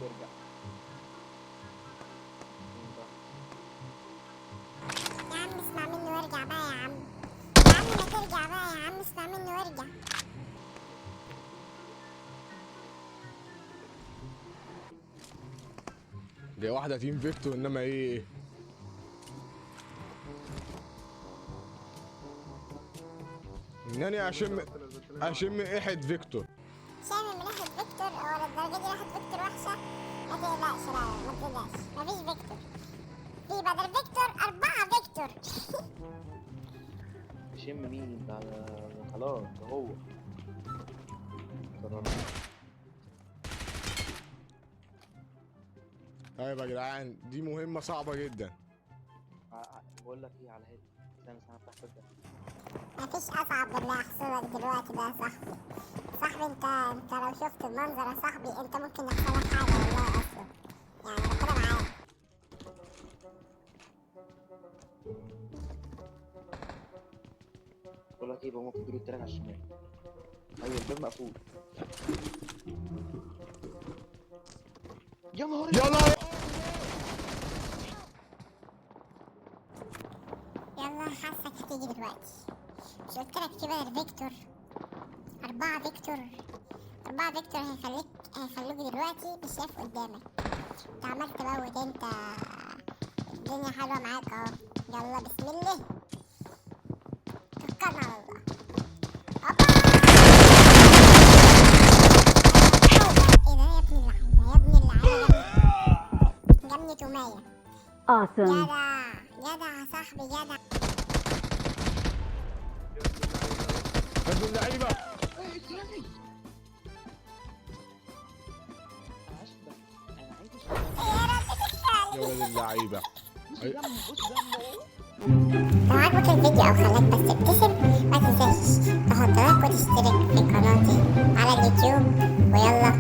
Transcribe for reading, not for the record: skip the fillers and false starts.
وارجع. يا عم اسمع مني وارجع بقى يا عم. يا عم ما ترجع بقى يا عم، اسمع مني وارجع. دي واحدة تيم فيكتور انما ايه؟ انني اشم احد فيكتور. شامم ريحة فيكتور؟ ولا الدرجة دي ريحة فيكتور وحشة؟ ما تقلقش، لا ما تقلقش، مفيش فيكتور. في بدل فيكتور 4 فيكتور. تشم مين ده؟ خلاص ده هو. طيب يا جدعان دي مهمة صعبة جدا. بقول لك ايه على هادي، استنى افتح ده. مفيش أصعب من اللي هيحصلك دلوقتي ده يا صاحبي. صاحبي انت لو شفت المنظر يا صاحبي انت ممكن يحصلك حاجة والله أصلا. يعني ربنا معاك. بقول لك ايه، بقوم في الدور التاني على الشمال. ايوه الباب مقفول. يا نهار يلا يلا حاسك هتيجي دلوقتي. مش قلتلك في بدل فيكتور 4 فيكتور؟ 4 فيكتور هيخلوك دلوقتي مش شايف قدامك. انت عمال تموت انت. الدنيا حلوة معاك اهو. يلا بسم الله، توكلنا على الله. هوبا. ايه ده يا ابن اللعيبة، يا ابن اللعيبة، جابني تومية. Awesome. جدع يا صاحبي، جدع. يا ابن اللعيبة. يا ولد اللعيبة. لو عجبك الفيديو او خلاك بس تبتسم ما تنساش تحط لايك وتشترك في قناتي على اليوتيوب. ويلا